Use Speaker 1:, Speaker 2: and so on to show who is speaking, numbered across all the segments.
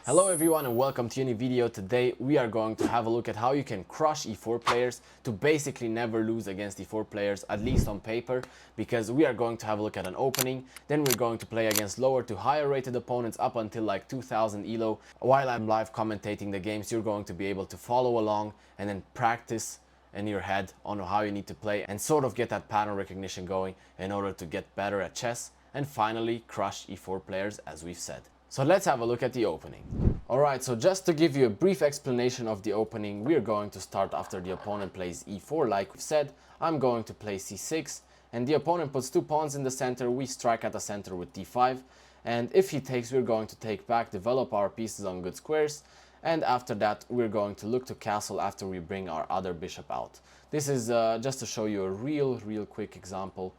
Speaker 1: Hello everyone and welcome to a new video. Today we are going to have a look at how you can crush e4 players to basically never lose against e4 players, at least on paper, because we are going to have a look at an opening, then we're going to play against lower to higher rated opponents up until like 2000 elo. While I'm live commentating the games, you're going to be able to follow along and then practice in your head on how you need to play and sort of get that pattern recognition going in order to get better at chess and finally crush e4 players, as we've said. So let's have a look at the opening. Alright, so just to give you a brief explanation of the opening, we're going to start after the opponent plays e4 like we've said. I'm going to play c6 and the opponent puts two pawns in the center. We strike at the center with d5, and if he takes, we're going to take back, develop our pieces on good squares, and after that we're going to look to castle after we bring our other bishop out. This is just to show you a real quick example.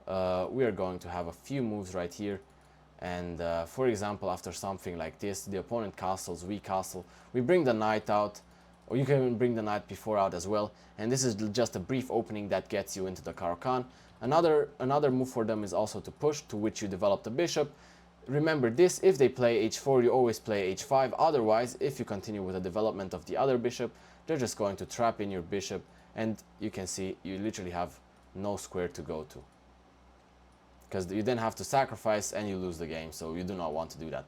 Speaker 1: We are going to have a few moves right here. And for example, after something like this, the opponent castles, we castle, we bring the knight out, or you can bring the knight before out as well. And this is just a brief opening that gets you into the Caro-Kann. Another move for them is also to push, to which you develop the bishop. Remember this, if they play h4, you always play h5. Otherwise, if you continue with the development of the other bishop, they're just going to trap in your bishop, and you can see you literally have no square to go to, because you then have to sacrifice and you lose the game, so you do not want to do that.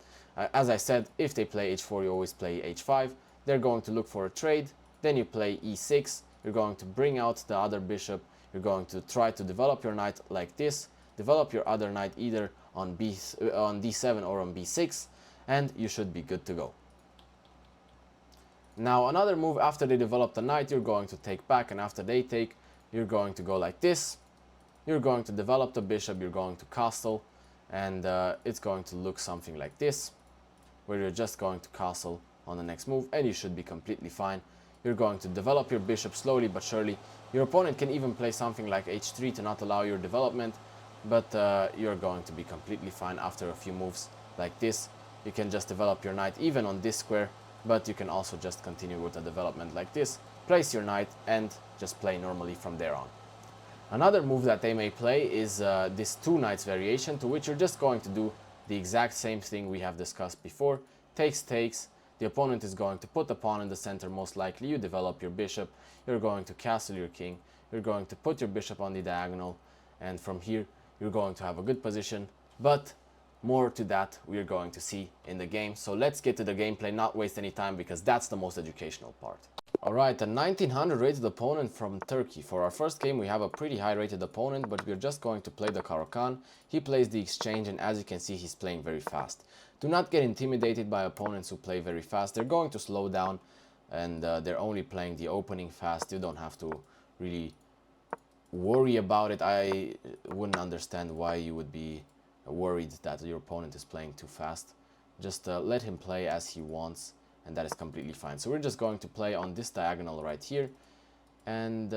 Speaker 1: As I said, if they play h4, you always play h5. They're going to look for a trade, then you play e6, you're going to bring out the other bishop, you're going to try to develop your knight like this, develop your other knight either on d7 or on b6, and you should be good to go. Now another move, after they develop the knight, you're going to take back, and after they take, you're going to go like this. You're going to develop the bishop, you're going to castle, and it's going to look something like this, where you're just going to castle on the next move, and you should be completely fine. You're going to develop your bishop slowly but surely. Your opponent can even play something like h3 to not allow your development, but you're going to be completely fine after a few moves like this. You can just develop your knight even on this square, but you can also just continue with the development like this, place your knight, and just play normally from there on. Another move that they may play is this two knights variation, to which you're just going to do the exact same thing we have discussed before. Takes, the opponent is going to put the pawn in the center, most likely. You develop your bishop, you're going to castle your king, you're going to put your bishop on the diagonal, and from here you're going to have a good position, but more to that we're going to see in the game. So let's get to the gameplay, not waste any time, because that's the most educational part. Alright, a 1900 rated opponent from Turkey. For our first game we have a pretty high rated opponent, but we're just going to play the Caro-Kann. He plays the exchange, and as you can see, he's playing very fast. Do not get intimidated by opponents who play very fast. They're going to slow down, and they're only playing the opening fast. You don't have to really worry about it. I wouldn't understand why you would be worried that your opponent is playing too fast. Just let him play as he wants, and that is completely fine. So we're just going to play on this diagonal right here, and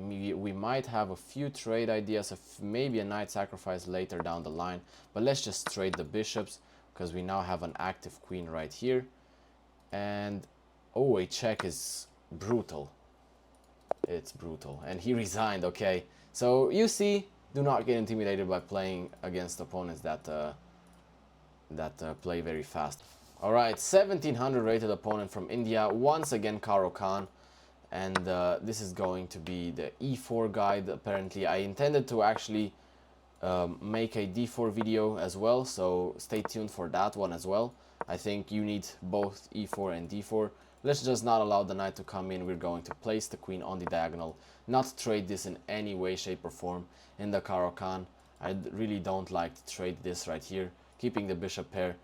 Speaker 1: we might have a few trade ideas of maybe a knight sacrifice later down the line, but let's just trade the bishops because we now have an active queen right here. And oh, a check is brutal. It's brutal, and he resigned. Okay, so you see, do not get intimidated by playing against opponents that play very fast. Alright, 1700 rated opponent from India, once again Caro-Kann, and this is going to be the e4 guide. Apparently I intended to actually make a d4 video as well, so stay tuned for that one as well. I think you need both e4 and d4. Let's just not allow the knight to come in. We're going to place the queen on the diagonal, not trade this in any way, shape or form in the Caro-Kann. I really don't like to trade this right here, keeping the bishop pair.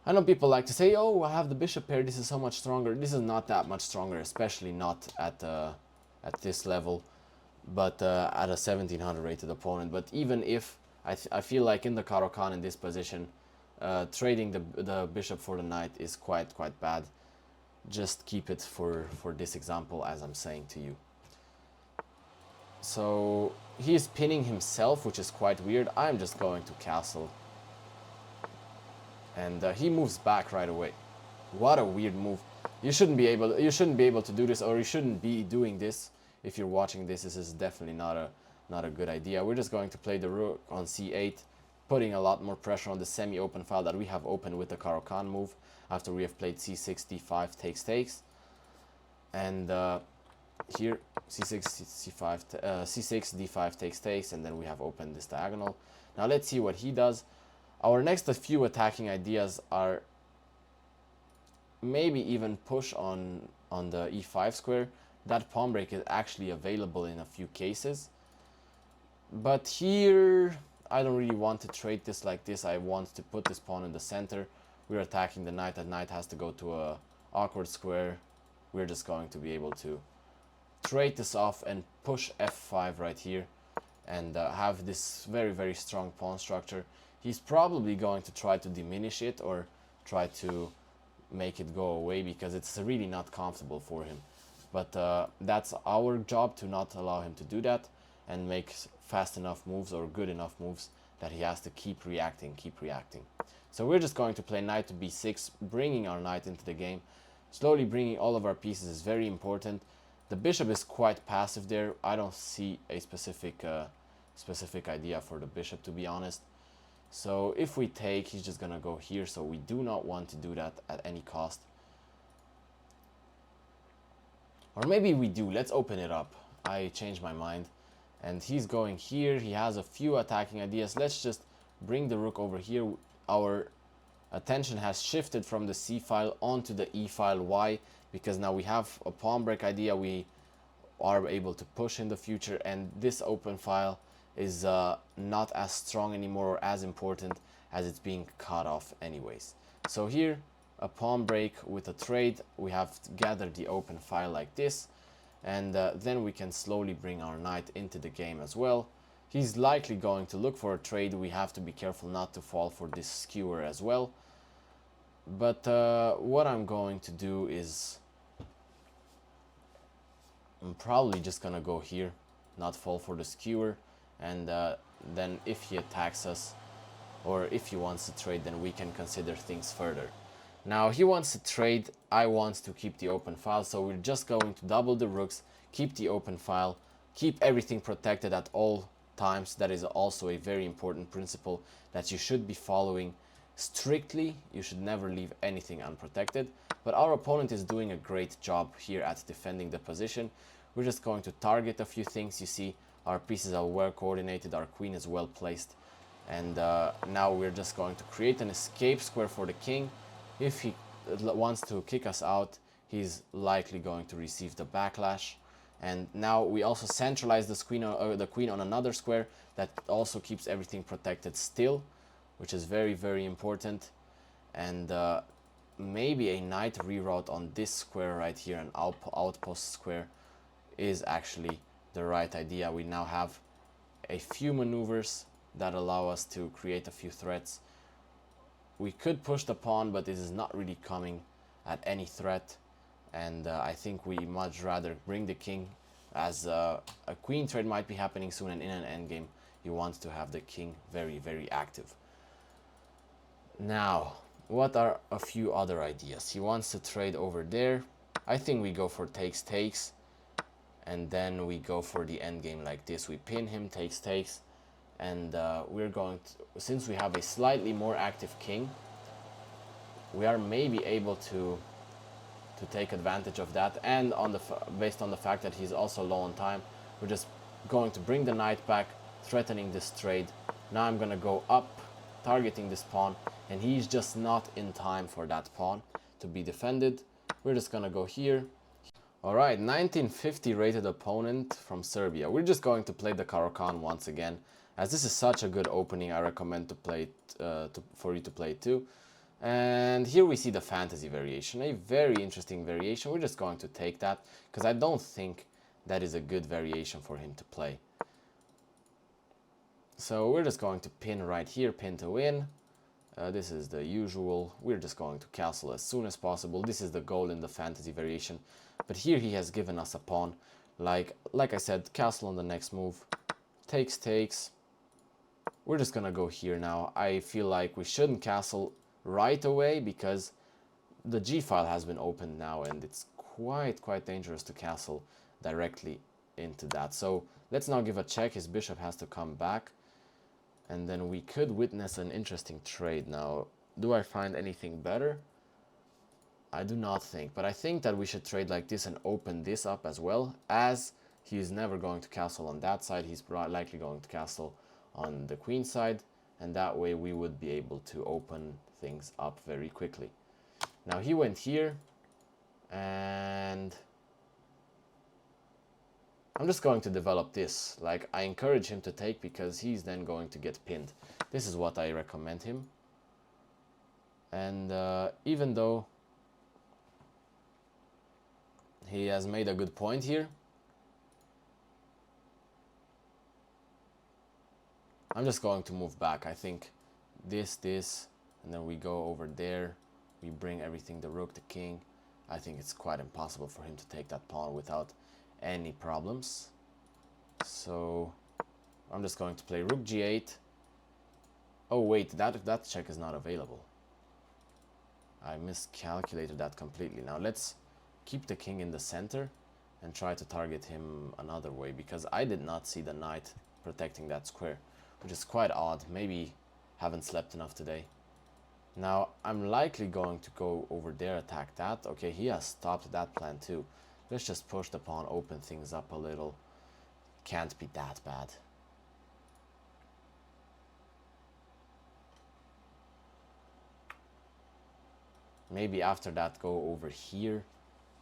Speaker 1: I know people like to say, oh, I have the bishop pair, this is so much stronger. This is not that much stronger, especially not at this level, but at a 1700 rated opponent. But even if, I feel like in the Caro-Kann in this position, trading the bishop for the knight is quite bad. Just keep it for this example, as I'm saying to you. So he is pinning himself, which is quite weird. I'm just going to castle. And he moves back right away. What a weird move. You shouldn't be able to do this, or you shouldn't be doing this. If you're watching this, this is definitely not a good idea. We're just going to play the rook on c8, putting a lot more pressure on the semi-open file that we have open with the Caro-Kann move after we have played c6, d5, takes. And here c6, c5, c6, d5, takes, and then we have opened this diagonal. Now let's see what he does. Our next few attacking ideas are maybe even push on the e5 square. That pawn break is actually available in a few cases. But here, I don't really want to trade this like this. I want to put this pawn in the center. We're attacking the knight. That knight has to go to a awkward square. We're just going to be able to trade this off and push f5 right here and have this very, very strong pawn structure. He's probably going to try to diminish it or try to make it go away because it's really not comfortable for him. But that's our job to not allow him to do that and make fast enough moves or good enough moves that he has to keep reacting. So we're just going to play knight to b6, bringing our knight into the game. Slowly bringing all of our pieces is very important. The bishop is quite passive there. I don't see a specific idea for the bishop, to be honest. So if we take, he's just gonna go here, so we do not want to do that at any cost. Or maybe we do. Let's open it up. I changed my mind. And he's going here. He has a few attacking ideas. Let's just bring the rook over here. Our attention has shifted from the c file onto the e file. Why? Because now we have a pawn break idea we are able to push in the future, and this open file is not as strong anymore or as important as it's being cut off anyways. So here, a pawn break with a trade. We have gathered the open file like this, and then we can slowly bring our knight into the game as well. He's likely going to look for a trade. We have to be careful not to fall for this skewer as well. But what I'm going to do is I'm probably just gonna go here, not fall for the skewer, and then if he attacks us or if he wants to trade, then we can consider things further. Now he wants to trade, I want to keep the open file, so we're just going to double the rooks, keep the open file, keep everything protected at all times. That is also a very important principle that you should be following strictly. You should never leave anything unprotected. But our opponent is doing a great job here at defending the position. We're just going to target a few things. You see, our pieces are well coordinated, our queen is well placed, and now we're just going to create an escape square for the king. If he wants to kick us out, he's likely going to receive the backlash. And now we also centralize the queen on another square that also keeps everything protected still, which is very, very important. And maybe a knight reroute on this square right here, an outpost square, is actually the right idea. We now have a few maneuvers that allow us to create a few threats. We could push the pawn, but this is not really coming at any threat. And I think we much rather bring the king, as a queen trade might be happening soon, and in an endgame you want to have the king very, very active. Now, what are a few other ideas? He wants to trade over there. I think we go for takes, and then we go for the endgame like this. We pin him, takes, and we're going to, since we have a slightly more active king, we are maybe able to take advantage of that, and based on the fact that he's also low on time, we're just going to bring the knight back, threatening this trade. Now I'm gonna go up, targeting this pawn, and he's just not in time for that pawn to be defended. We're just gonna go here. Alright, 1950 rated opponent from Serbia. We're just going to play the Caro-Kann once again. As this is such a good opening, I recommend to play it, for you to play it too. And here we see the fantasy variation, a very interesting variation. We're just going to take that because I don't think that is a good variation for him to play. So we're just going to pin right here, pin to win. This is the usual. We're just going to castle as soon as possible. This is the goal in the fantasy variation. But here he has given us a pawn. Like I said, castle on the next move. Takes. We're just gonna go here now. I feel like we shouldn't castle right away because the g file has been opened now, and it's quite dangerous to castle directly into that. So let's now give a check. His bishop has to come back, And then we could witness an interesting trade. Now, do I find anything better? I do not think, but I think that we should trade like this and open this up as well, as he is never going to castle on that side. He's likely going to castle on the queen side, and that way we would be able to open things up very quickly. Now he went here, and I'm just going to develop this. Like, I encourage him to take because he's then going to get pinned. This is what I recommend him. And even though he has made a good point here, I'm just going to move back. I think this, and then we go over there. We bring everything, the rook, the king. I think it's quite impossible for him to take that pawn without any problems. So I'm just going to play rook g8. Oh wait, that check is not available. I miscalculated that completely. Now let's keep the king in the center and try to target him another way, because I did not see the knight protecting that square, which is quite odd. Maybe haven't slept enough today. Now I'm likely going to go over there, attack that. Okay, he has stopped that plan too. Let's just push the pawn, open things up a little. Can't be that bad. Maybe after that go over here,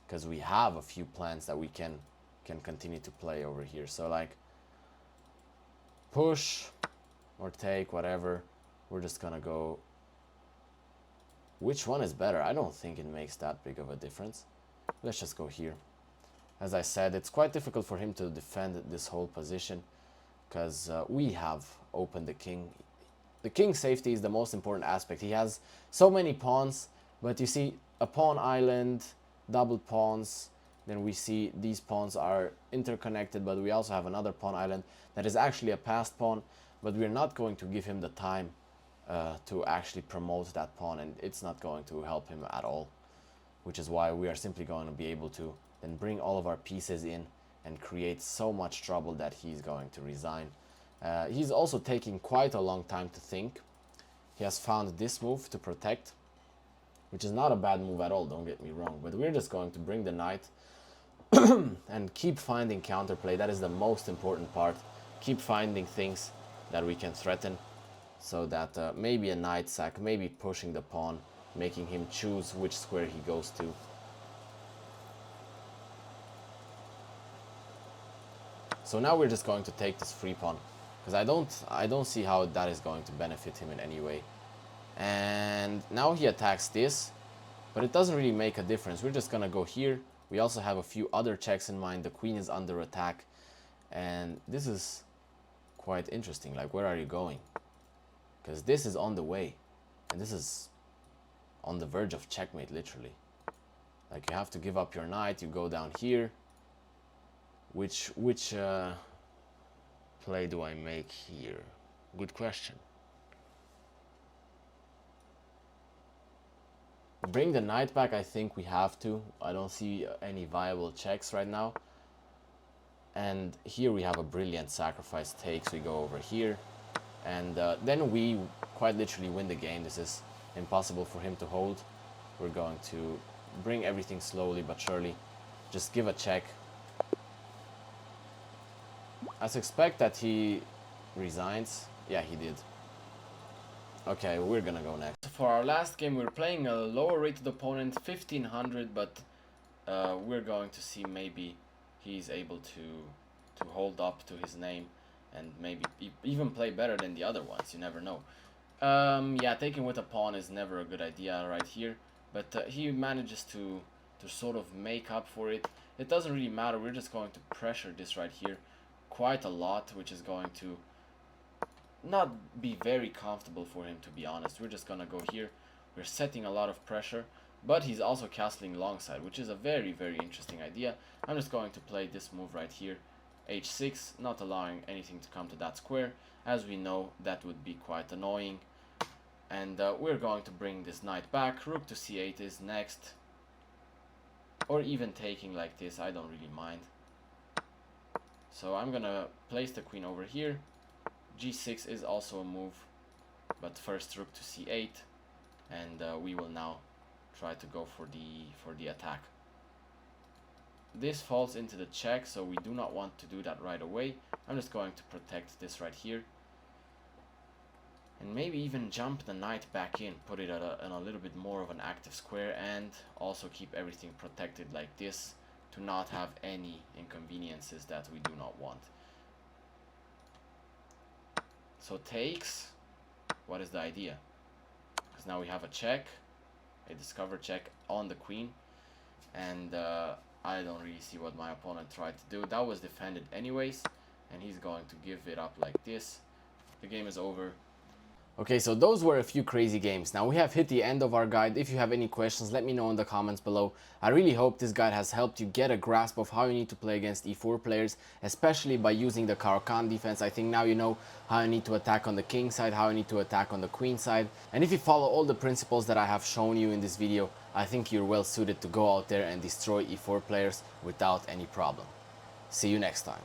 Speaker 1: because we have a few plans that we can continue to play over here. So like push or take, whatever. We're just gonna go. Which one is better? I don't think it makes that big of a difference. Let's just go here. As I said, it's quite difficult for him to defend this whole position, because we have opened the king. The king's safety is the most important aspect. He has so many pawns, but you see a pawn island, double pawns, then we see these pawns are interconnected, but we also have another pawn island that is actually a passed pawn, but we're not going to give him the time to actually promote that pawn, and it's not going to help him at all, which is why we are simply going to be able to then bring all of our pieces in and create so much trouble that he's going to resign. He's also taking quite a long time to think. He has found this move to protect, which is not a bad move at all, don't get me wrong, but we're just going to bring the knight and keep finding counterplay. That is the most important part. Keep finding things that we can threaten, so that maybe a knight sack, maybe pushing the pawn, making him choose which square he goes to. So now we're just going to take this free pawn, because I don't see how that is going to benefit him in any way. And now he attacks this, but it doesn't really make a difference. We're just gonna go here. We also have a few other checks in mind. The queen is under attack, and this is quite interesting. Like, where are you going? Because this is on the way, and this is on the verge of checkmate, literally. Like, you have to give up your knight, you go down here. Which play do I make here? Good question. Bring the knight back, I think we have to. I don't see any viable checks right now. And here we have a brilliant sacrifice takes. We go over here. And then we quite literally win the game. This is impossible for him to hold. We're going to bring everything slowly but surely. Just give a check. I suspect that he resigns. Yeah, he did. Okay, we're gonna go next. For our last game, we're playing a lower rated opponent, 1500, but we're going to see maybe he's able to hold up to his name and maybe even play better than the other ones. You never know. Yeah, taking with a pawn is never a good idea right here, but he manages to sort of make up for it. It doesn't really matter. We're just going to pressure this right here quite a lot, which is going to not be very comfortable for him, to be honest. We're just gonna go here. We're setting a lot of pressure, but he's also castling longside, which is a very, very interesting idea. I'm just going to play this move right here, h6, not allowing anything to come to that square. As we know, that would be quite annoying. And we're going to bring this knight back. Rook to c8 is next, or even taking like this, I don't really mind. So I'm gonna place the queen over here, G6 is also a move, but first rook to C8, and we will now try to go for the attack. This falls into the check, so we do not want to do that right away. I'm just going to protect this right here, and maybe even jump the knight back in, put it at in a little bit more of an active square, and also keep everything protected like this to not have any inconveniences that we do not want. So takes, what is the idea? Because now we have a check, a discover check on the queen, and I don't really see what my opponent tried to do. That was defended anyways, and he's going to give it up like this. The game is over. Okay, so those were a few crazy games. Now we have hit the end of our guide. If you have any questions, let me know in the comments below. I really hope this guide has helped you get a grasp of how you need to play against e4 players, especially by using the Caro-Kann defense. I think now you know how you need to attack on the king side, how you need to attack on the queen side. And if you follow all the principles that I have shown you in this video, I think you're well suited to go out there and destroy e4 players without any problem. See you next time.